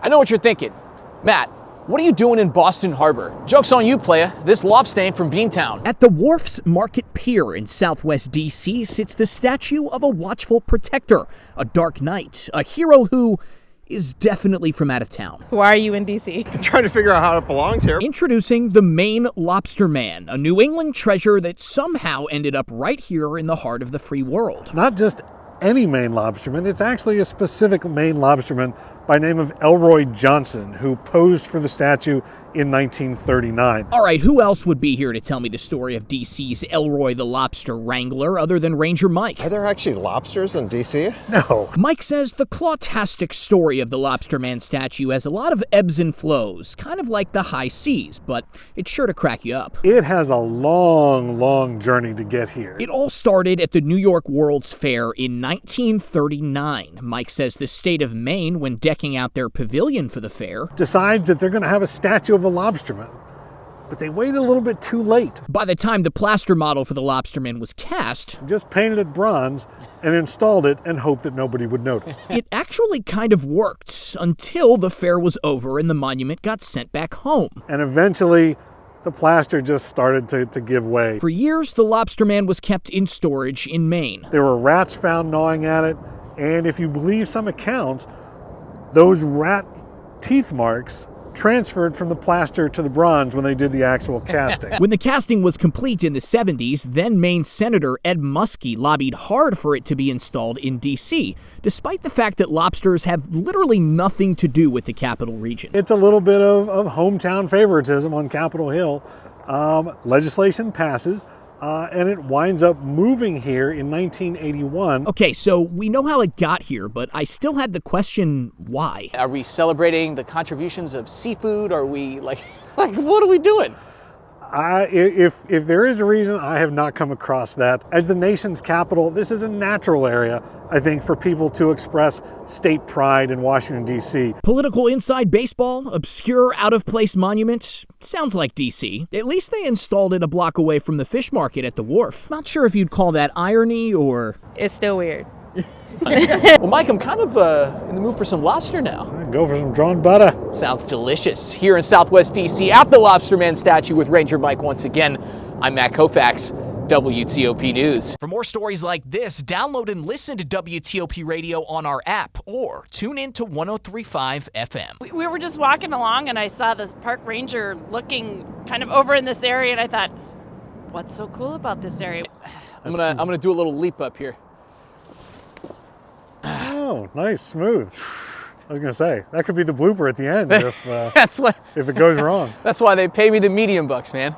I know what you're thinking. Matt, what are you doing in Boston Harbor? Joke's on you, playa. This lobster ain't from Beantown. At the Wharf Market Pier in Southwest D.C. sits the statue of a watchful protector, a dark knight, a hero who is definitely from out of town. Why are you in D.C.? I'm trying to figure out how it belongs here. Introducing the Maine Lobsterman, a New England treasure that somehow ended up right here in the heart of the free world. Not just any Maine Lobsterman, it's actually a specific Maine Lobsterman by name of Elroy Johnson, who posed for the statue in 1939. All right, who else would be here to tell me the story of DC's Elroy the Lobster Wrangler other than Ranger Mike? Are there actually lobsters in DC? No. Mike says the claw-tastic story of the Lobsterman statue has a lot of ebbs and flows, kind of like the high seas, but it's sure to crack you up. It has a long, long journey to get here. It all started at the New York World's Fair in 1939. Mike says the state of Maine, when decking out their pavilion for the fair, Decides that they're going to have a statue of a lobsterman, but they waited a little bit too late. by the time the plaster model for the Lobsterman was cast, Just painted it bronze and installed it and hoped that nobody would notice. it actually kind of worked until the fair was over and the monument got sent back home. And eventually, the plaster just started to give way. For years, the Lobsterman was kept in storage in Maine. There were rats found gnawing at it, and if you believe some accounts, those rat teeth marks transferred from the plaster to the bronze when they did the actual casting. When the casting was complete in the 70s, then Maine Senator Ed Muskie lobbied hard for it to be installed in D.C., despite the fact that lobsters have literally nothing to do with the capital region. It's a little bit of hometown favoritism on Capitol Hill. Legislation passes, and it winds up moving here in 1981. Okay, so we know how it got here, but I still had the question, why? Are we celebrating the contributions of seafood? Are we like what are we doing? If there is a reason, I have not come across that. As the nation's capital, this is a natural area, I think, for people to express state pride in Washington, D.C. Political inside baseball? Obscure out-of-place monument? Sounds like D.C. At least they installed it a block away from the fish market at the wharf. Not sure if you'd call that irony or... It's still weird. Well, Mike, I'm kind of in the mood for some lobster now. Go for some drawn butter. Sounds delicious. Here in Southwest D.C. at the Lobsterman statue with Ranger Mike once again. I'm Matt Kaufax, WTOP News. For more stories like this, download and listen to WTOP Radio on our app or tune in to 103.5 FM. We were just walking along and I saw this park ranger looking kind of over in this area and I thought, what's so cool about this area? I'm gonna do a little leap up here. Oh, nice, smooth. I was gonna say, that could be the blooper at the end if That's why it goes wrong. That's why they pay me the medium bucks, man.